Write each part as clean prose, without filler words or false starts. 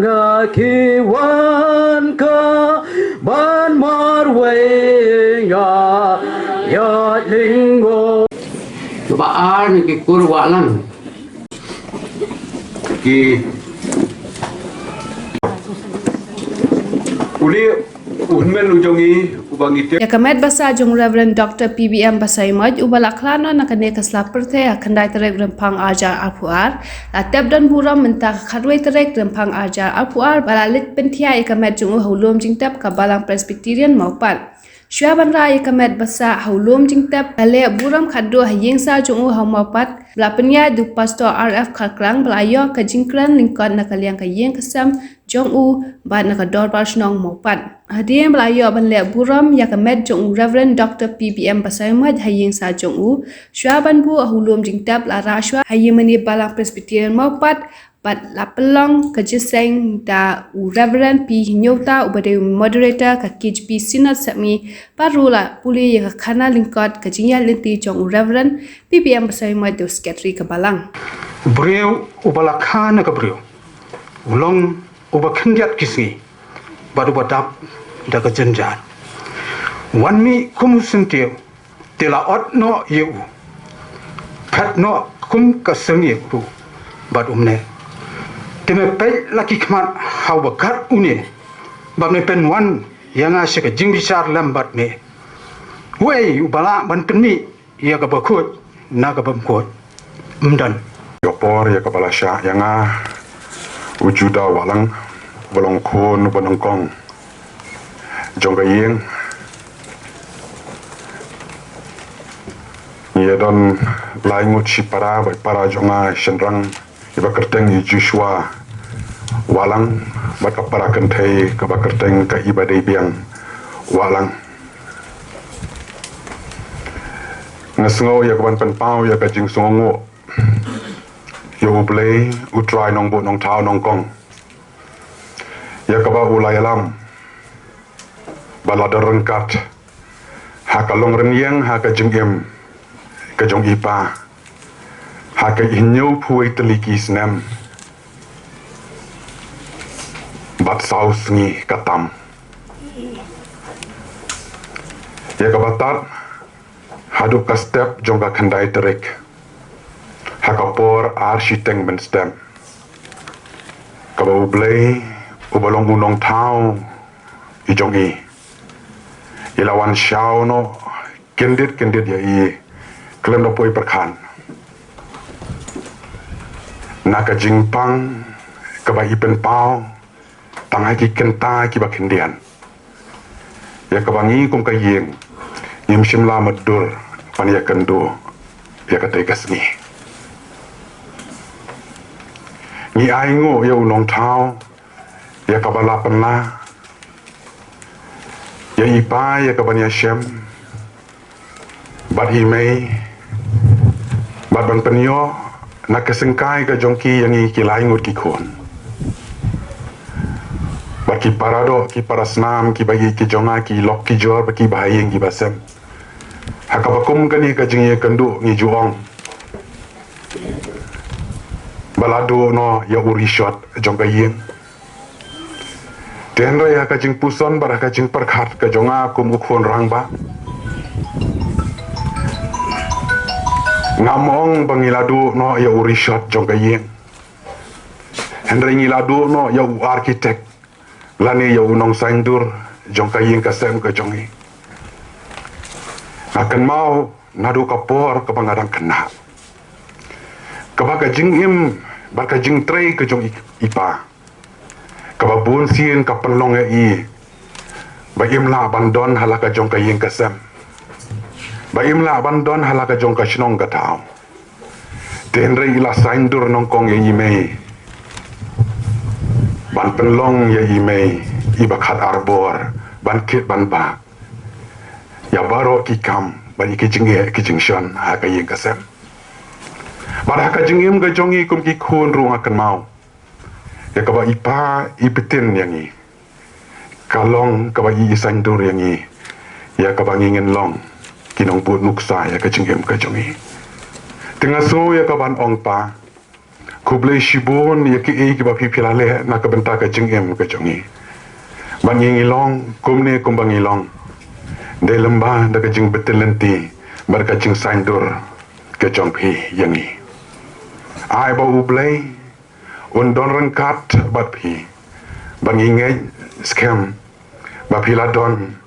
Ngakiwan ka ban marway ya linggo Cobaan ni kurwalan Ki uli unmen ujongi ubangite Yakamet basa jong Reverend Dr. PBM Basaimaj ubalaklano nakane kasla perte akandai terek rempang ajar apuar latep dan buram mentah kadwai terek rempang ajar apuar balalit pentia yakamet jong hulum jingtap kabalang Presbyterian maupan Syuaban ra yakamet basa hulum jingtap ale buram khaddo hayengsa jong haumapat belapenya du pastor RF Khakrang belayo ke jingkran lingkon nakaliang kayeng kesam jong ban nakador barsnong maupan Hadiah belayo banle buram yakamet jong Reverend Dr. PBM Basaimaj hayengsa jong Syuaban bu hulum jingtap la raswa hayemani balang Presbyterian maupat Pat la pelong kejeseng da Reverend P Nyota ubade moderator ka KHP Synod Sami parula puli ya khana lingkot kejinya lenti jong Reverend PBM Basaimaj do sekretari ke balang. Beliau ubalakhana ka beliau. Ulong ubakhendiat kisni baru badap da ka janjan. Wan mi kum sentiu tela otno yeu. Phat no kum ka sengi ku bad umne. Teme pay laki kmat hau bakat une bat me pen wan yang asyik jing bisar lambat me wei ubala ban penmi ia ka bakut na ka bamkot mdan Yopor ya kepala syah yang wujuda walang walong kon banongkong jonggayeng ia don laingut si para jonga senrang iba kerteng Joshua walang bat kapara kentai ka kerteng ka ibadai biang walang ngasngo ya kaban penpau ya ka jing songo yo blay utrai nong bo nong tau nong kong ya ka ba ulai alam balada rengkat ha ka long renyang ha ka jing em ka jong ipa Haka inyau puai teliki senam bat saus ngi katam ya kabatat haduk ka step jongka kandai terik haka por architeng ben stem kabau blay ubalong unong tau ijongi ilawan syau no kendit ya i klem no puai perkan Naka jingpang kaba ipen pau tangai ki kenta ki bakendian ya kabangi kum kayeng yim shimla madur pan ya kendo ya katai kasni ni aingo ya unong tau ya kabala penna ya ipa ya kabanya shem bad imei bad ban penyo nak kesengkai ke jongki yang iki laingut ki kon baki parado ki parasnam ki bagi ki jonga ki lok ki jor baki bahayeng ki basem hakabakum kani ka jingye kendu ngi juong balado no ya uri shot jongka yeng tenro ya ka jing puson bara ka jing perkhat ka jonga kum ukon rangba ngamong bangiladu no ya uri shot jongka yeng Henry ngiladu no ya u arkitek lani ya unong saindur jongka yeng kasem ke jongi akan mau nadu kapor ke pangadang kena kebaga jing im baka jing trei ke jong ipa kababun sien kapenlong ya i bagim la bandon halaka jongka yeng kasem Baim la abandon halaka jongka shinong gatao. Tenre ila saindur nongkong ya imei. Ban penlong ya imei. Iba khat arbor. Ban kit ban ba. Ya baro kikam. Ban iki kijing shan haka yeng kasem. Ban haka jingim ga jongi kum ki kun rung akan mau. Ya kaba ipa ipitin yangi. Kalong kaba i saindur yangi. Ya kaba ngingen long. Kinong put nuksa ya kajingem kajongi. Tengah so ya kaban ong pa Kublai shibun ya ki ki ba pi pilale na ka benta ka jing em ka jongi. Ban ngilong kumne kumbang ngilong. De lembah da ka jing betelenti bar ka jing saindur ka jong pi yangi. Ai ba ublai undon rengkat bat pi. Bang ingej scam ba piladon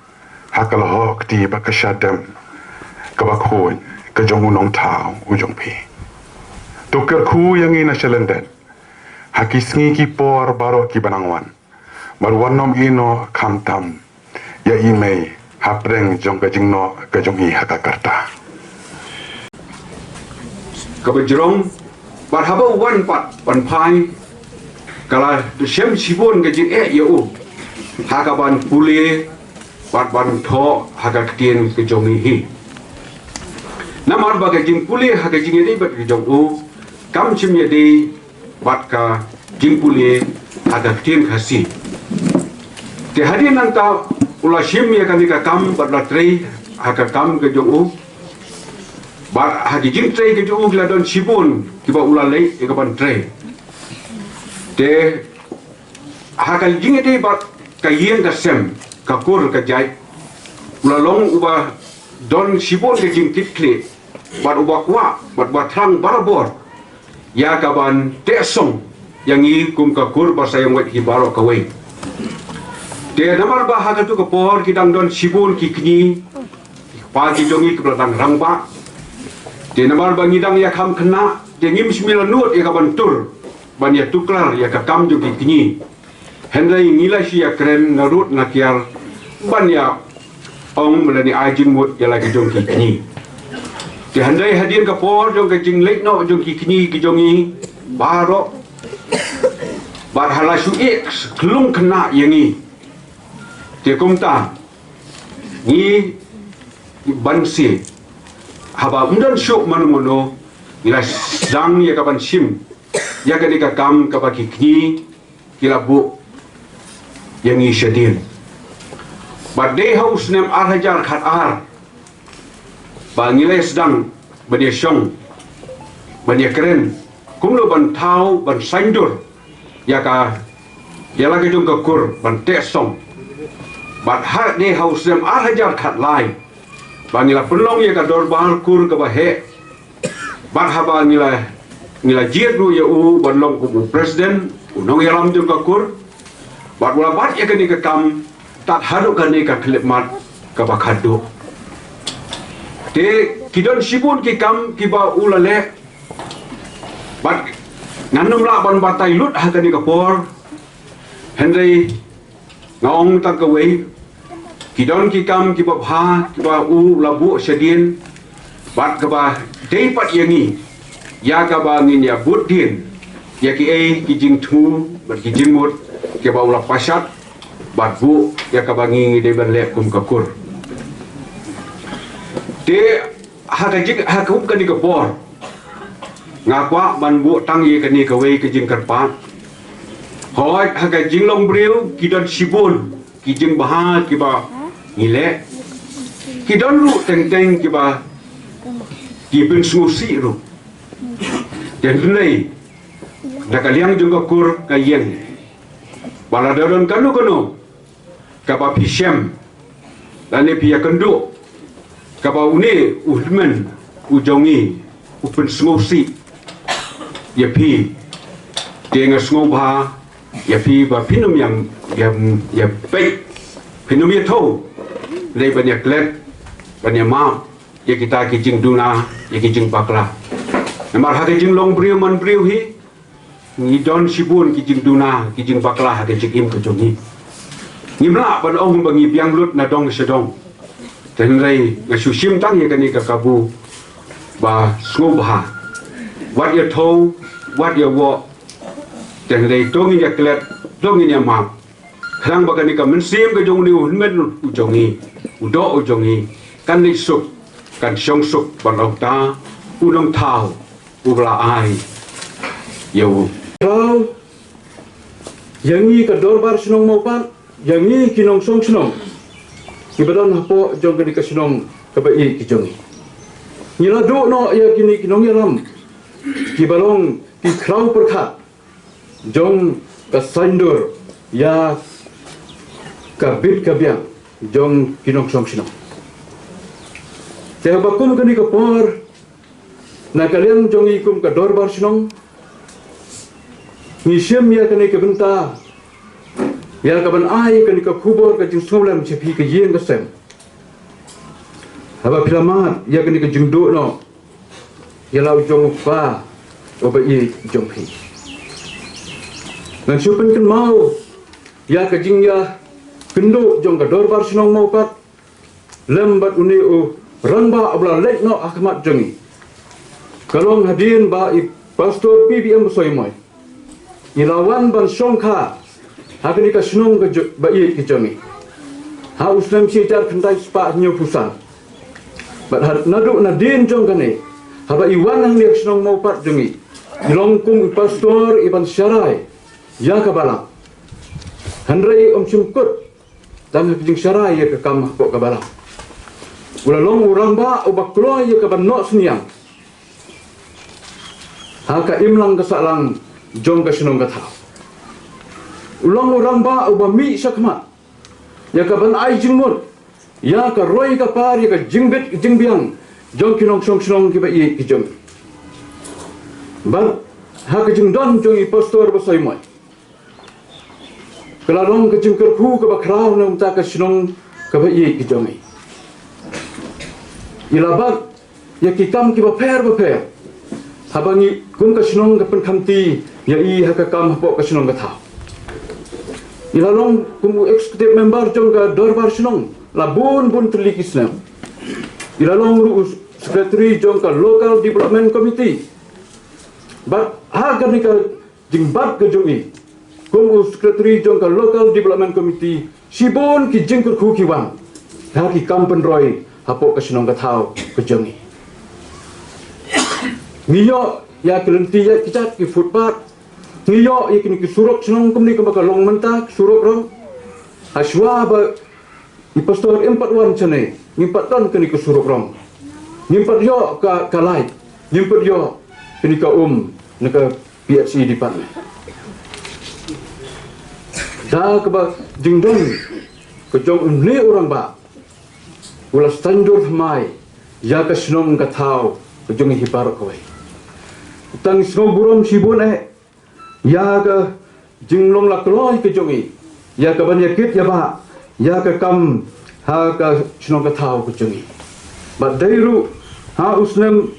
hakal hok ti ba ka shadam ka ba khoi ka jong unong tau u jong pi. Tukar ku yang ina syalendet. Hakisngi ki por baro ki banangwan. Marwanom ino kamtam. Ya imei hapreng jong ka jingno ka jong i hakakarta. Kabajrong barhaba wan pat pan pai kala shem sibon ka jing yau hakaban pule pat ban tho hakakien ka jong hi. Namar ba ka jing pule hakajing dei bat ka jong u kam chim ye dei bat ka jing pule hakakien khasi. Te hari nang ta ula shim ya kami ka kam bat la trei hakakam ka jong u bat hagi jing trei ka jong u la don sibon ki ba ula lei ka ban trei. Te hakal jing dei bat ka yen ka sem ka kur ka jai ula long uba don sibon ka jing tikle bat uba kwa bat thrang barabor ya ka ban te song yang i kum ka kur ba sayang wet hi baro ka wei. Te namar ba ha ka tu ka por ki dang don sibon ki kni pa ki jongi ki dang rang ba. Te namar ba ngidang ya kham khna te ngim smila nut ya ka ban tur ban ya tuklar ya ka kam jo ki kni. Hendai ngila si ya kren narut na kiar ban ya ong melani ajing mut ya la ki jong ki kni. Te handai hadin ka por jong ka jing lek no jong ki kni ki jongi baro bar halasu x klung kena yangi te kumta ni bansi haba undan syuk manumono ila dang ya kapan sim ya ka dika kam ka baki kni kila bu yangi syadin but they house nem arhajar khat ar ba ngilai sedang badia syong badia keren kumlo ban tau ban saindur ya ka ya lagi jong ka kur ban te song bat har de house dem hajar khat lai bangila penlong ya ka dor bahar kur ka ba he bat haba ngila jiet ru ya u ban long ku presiden unong ya lam jong ka kur bat wala bat ya ka ni ka kam tat haru ka ni ka klip mat ka ba khadu te kidon sibun ki kam ki ba ulale bat nganum la ban batai lut hakani ka por Henry ngong tak kawai kidon ki kam ki ba bha ki ba u labu sedien bat ka ba dei pat yangi ya ka ba ngin ya budin ya ki ai ki jing thu bat ki jing mut ki ba ula pasat bat bu ya ka ba ngi de ban le kum ka kur te hakajik hakum kan ni ka por ngakwa ban bu tang ye kani ka wei ka jing karpa hoi haga jing long breu kidon sibun ki jing baha ki ba ngile kidon ru teng teng ki ba ki bin susi ru den nei da kaliang jung ka kur ka yen bala don kanu kanu ka ba pisem dan ne pia kendu ka ba une ulmen ujongi upin susi ya pi dengan sngoba ya pi ba pinum yang ya pe pinum ya tho le banyak klet banyak ma ya kita kijing duna ya kijing bakla namar ha kijing long briu man briu hi ni don sibun kijing duna kijing bakla ha kijing im ko jongi ngimla ban ong bangi piang lut na dong sedong ten rei nga susim tang ya kani ka kabu ba sngoba what you told what you walk dan dari tongi ya klet tongi ya ma khang ba kan ka men sim ka jong ni men ujongi udo ujongi kan ni suk kan syong suk ban ong ta unong thao ubla ai yo Kau yangi ka dorbar sinong mo pan yangi kinong song sinong kibadon hapo jong ka sinong ka ba i ki jongi Nila do no ya kini kinong yaram kibalong ki krau perkat jong ka sandur ya ka bit ka biang jong kinong song sinong Teh bakum kani ka por na kalian jong ikum ka dorbar sinong ngisem ya kani ka benta ya ka ban ai kani ka kubor ka jing solam chepi ka yeng ka sem haba pilamat ya kani ka jing do no ya lau jong pa oba i jong pi ngan supen kan mau ya ka jing ya kendo jong ka dorbar sinong mau pat lembat uni o rangba abla lek no akmat jongi kalong hadin ba i pastor PBM soimoy ilawan ban songkha hakni ka snong ka ba i ki jongi ha uslam si jar khandai spa nyu pusan bat har nadu na din jong kane haba i wan hang nek snong mau pat jongi ilong kum pastor iban syarai ya ka bala handrai chumkut dan jing syarai ya ka kam ko ka bala ulalong urang ba ubak keluar ya kaban nok seniang haka imlang kesalang jong ka sinong ka thao ulang urang ba uba mi sakma ya kaban ai jingmut ya ka roi ka par ya ka jingbet jingbiang jong kinong song sinong ki ba i ki jong ba haka jingdon jong i pastor ba sai mai kelalong ka jingker khu ka ba krau na umta ka sinong ka ba i ki jong ilabat ya kikam ki baper habangi kum ka sinong ka penkamti ya i hakakam hapo ka sinong ka tha ilalong kum executive member jong ka dorbar sinong labun bun terlik islam ilalong ru secretary jong ka local development committee bat haga ni ka jingbat ka jong i kum secretary jong ka local development committee sibon ki jingkur khu ki wan ha ki kampen roy hapo ka sinong ka thao ka jongi ngiyo ya kelenti ya kicat ki footpath ngiyo ya kini ki surok sinong kumni ka baka long mentak surok rong aswa ba i pastor 41 chane ngimpat ton kini ki surok rong ngimpat yo ka kalai ngimpat yo kini ka naka PHC department da ka ba jingdong ka jong ni orang ba ulas tanjur mai ya ka sinong ka thao ka jong hipar ko tang sno burom sibun ya ka jinglong la kloi ka jongi ya ka ban yakit ya ba ya ka kam ha ka sinong ka thao ka jongi ba dairu ha usnem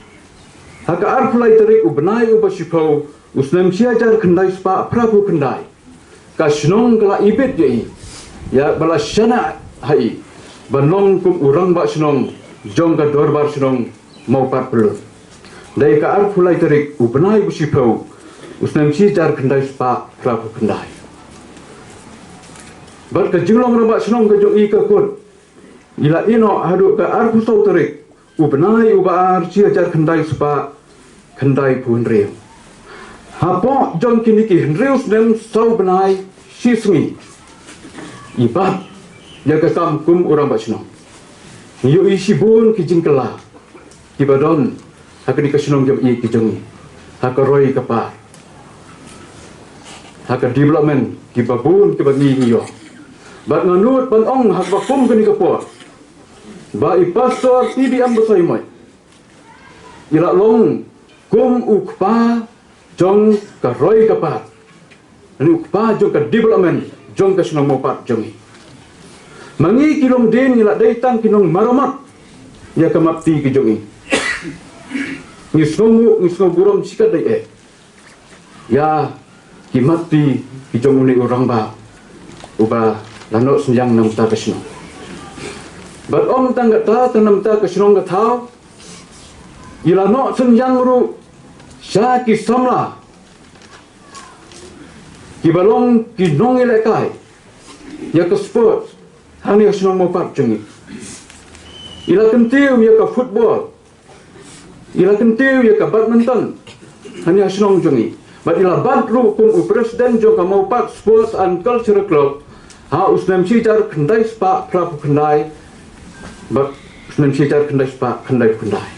ha ka arflai tarik ubnai ubasipau usnem siajar khandai spa prabu khandai ka sinong kala ibet ye ya bala shana hai banong kum urang ba sinong jong ka dorbar sinong mau pat pelur dai ka ar fulai tarik ubnai busipau usnem si jar khandai spa prabu khandai bar ka jinglong ramba sinong ka jong i ka kun ila ino hadu ka ar pusau tarik ubnai ubar si jar khandai spa khandai pun reu hapo jong kini ki henreus nem sau benai si sungi ibat ya ka kam kum urang basno yo isi bun ki jingkela ki badon hakani ka sinong jam i ki jongi haka roi ka pa haka development ki babun ki bagi yo bat nganut ban ong hak ba kum kani ka po ba i pastor PBM basai mai ila long kum ukpa jong ka roi ka pa ni ukpa jong ka development jong ka sinong mo pat jongi mangi kilong din nila daytang kinong maramat ya kamapti ki jongi ngisngo burom sikat dai ya kimapti ki jong ni orang ba uba lano senyang nam ta kasno bat om tangga ta tanam ta kasno ga thao ilano senyang ru sya ki samla ki balong ki nong ile kai ya ke sport hani sinong mo pat jongi ila kentiu ya ka football ila kentiu ya ka badminton hani sinong jongi bat ila badru kum presiden jo ka mo pat sports and culture club ha usnem sitar khandai spa prabu khandai bat usnem sitar khandai spa khandai khandai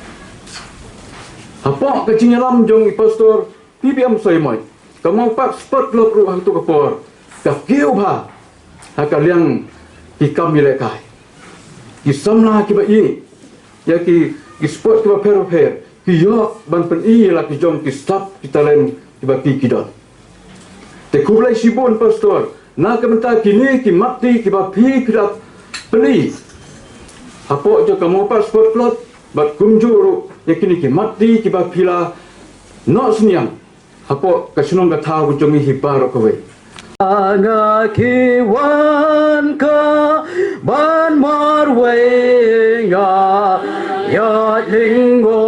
apa ka cingalam jong pastor PBM Saimoi kamu pak sport lo ru hang tu kapor ka kiu ba ha ka liang ki kam ile kai ki samla ki ba i ya ki sport ki ba per ki yo ban pen i la ki jom ki stop ki talent ki ba ki don te kublai sibon pastor na ka menta kini ki mati ki ba pi ki da peli hapo jo kamu pak sport club bat kumjuru ya kini ki mati ki ba pila no seniang hapo kasunong gatha ku jongi hiparo kowe nga kiwan ka ban marway nga ya lingo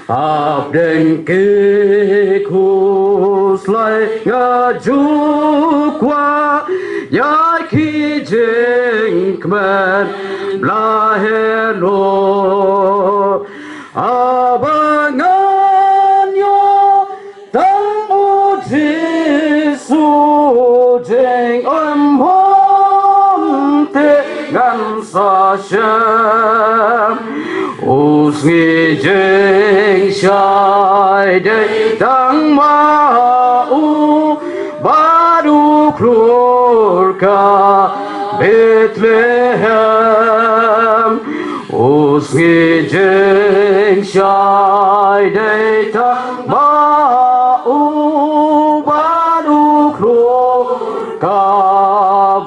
ap den ke kuslai nga jukwa ya ki jeng kmen la hello abangan yo tang u jisu jeng hom te ngam sa shem usngi jeng shai de tang ma u baru klur ka Bethlehem usngi jeng shai de tang ma u baru klur ka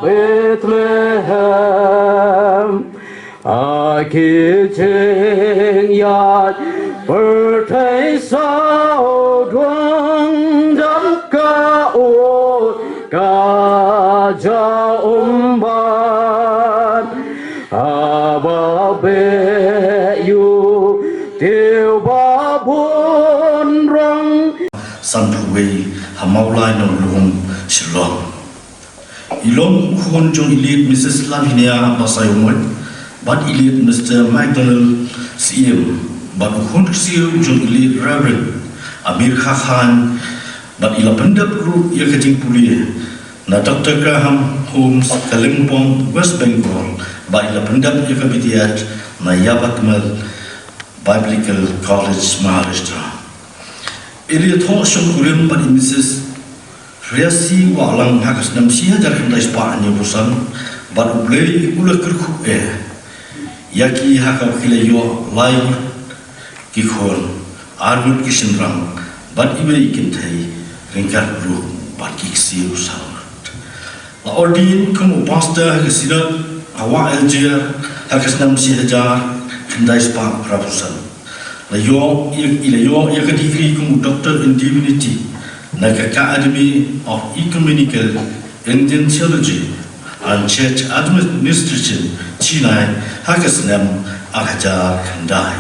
Bethlehem Aki jeng yat bertai sao duang dam ka o ka ja umban aba be yu tiêu ba bun rong san thuwe hamaulai no lung shilong ilong khon jong ilit Mrs. Lavinia Basayomot but ilit Mr. McDonald CM but khon CM jong ilit Reverend Amir Khan but ila pendap group ya kajing puli na Dr. Graham Holmes Kalimpong West Bengal but ila pendap ya kabitiat na Yabatmal Biblical College Maharashtra Ili thong shong kulim but Mrs. Riasi walang hakas nam siya jar kandai spa anya busan but ublei ula kerku yaki hakaw kile yo lai ki khon armut ki sinrang but ibe ikin thai ringkar ru but ki siu saut la ordin kum pastor hagasira awa eljer hakas nam siya jar kandai spa rabusan la yo ila yo ya degree kum doctor in divinity na Academy of Ecumenical Indian Theology and Church Administration Chinai Hakasnam Akajar Kandai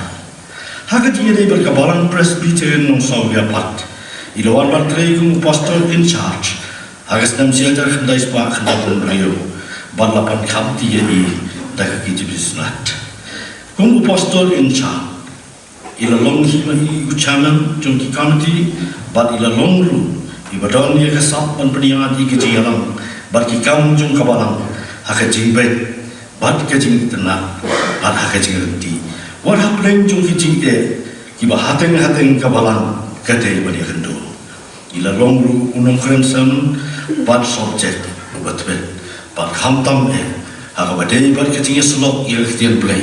Hakati berkabalan Presbyterian nong Saudi Pat ilawan bartrai kum pastor in charge Hakasnam siajar Kandai spa Kandapun Rio balapan kamti yai dakaki jibisnat kum pastor in charge ila long himai ucaman jongki committee but ila long ru ibadon dia kasap pan peniat iki jialang but ki kam jong kabalang haka jingbet but ka jing tena but haka jingti what happening jongki jingke ki ba hateng kabalang kate bani kendo ila long ru unong kremsan but subject but khamtam haka badai but ka jing slok ya ktian play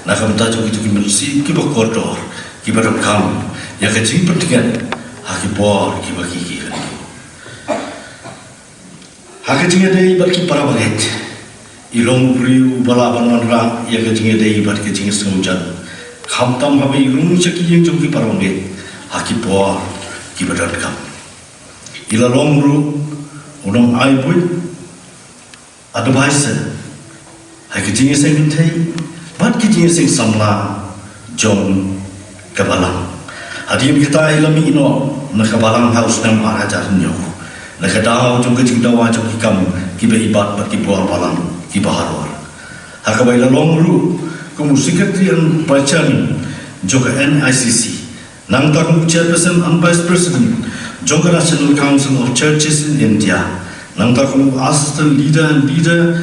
na kamta jongki tu ki ki ba koridor ki ba kam ya ka jing pertikan haki bor ki bagi ki haki jinga dei barki para baget ilong priu bala banwanra ya ka jinga dei barki jinga sumjan khamtam habe ilung chaki jing jong ki para baget haki bor ki badat kam ila long ru unong ai bui advice haki jinga seng thai barki jinga seng samla jong kabalang Adim kita ilami ino nakabalang haus nam arajar nyo nakadaw jong kajing dawa jong hikam kiba ibat bat kibuar balang kiba harwar hakabay lalong ru kumu sekretarian pachan jong NICC nang takung chairperson and vice president jong National Council of Churches in India nang takung assistant leader and leader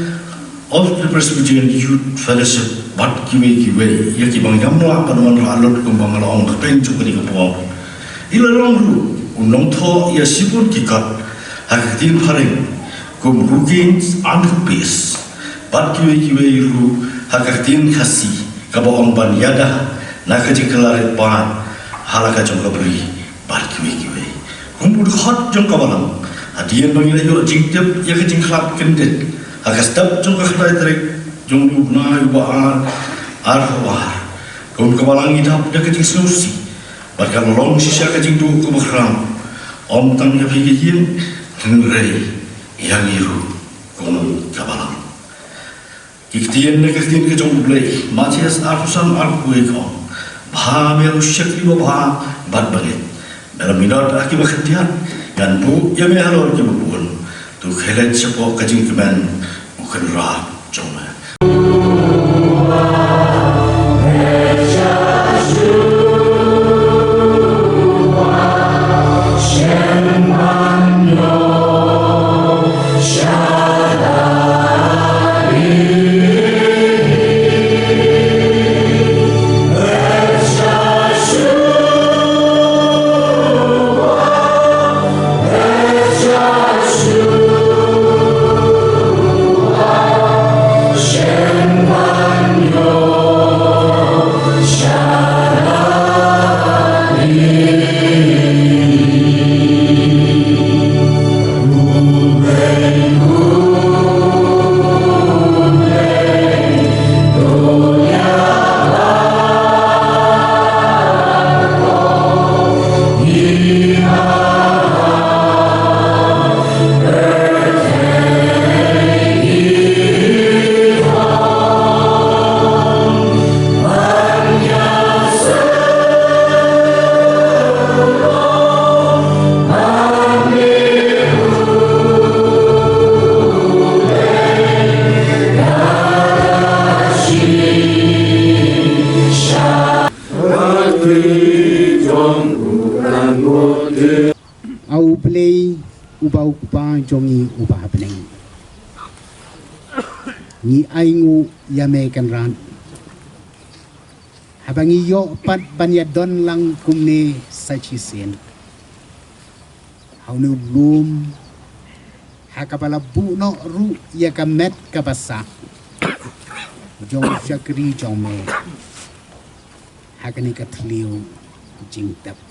of the Presbyterian Youth Fellowship bat kiwe ya ki bang jamla panwan alot kumbang laong kapeng jong kani kapo ilalong ru unong tho ia sipun kikat hakatin pareng kum rukin anhupis bat kiwe ru hakatin khasi kabawang ban yada nakaji kelaret pan halaka jong kabri bat kiwe kumpul hot jong kabalang hadian bangila yo jingtep ya kajing khlap kendet hakastap jong kakhlai trek jong ubna ubaan arwar kum kabalang idap ya kajing susi bat kalong sisa kajing du kubakram om tang ya pigin ngrei yang iru kum kabalang Kiktian ke jong blai Matias arusam arkuai kong Baha melu syakli baha bat banget dalam minat aki bakhtiar dan bu ya me halor ke bubun tu khelet sepo kajing kemen bukan ra joma au play ubau kupa jongi ubah beneng ni aingu yame kan ran habangi yo pat banya don lang kumne sachi sen haunu blum hakapala bu no ru ya kamet kabasa jong syakri jong me hakani kathliu jingtap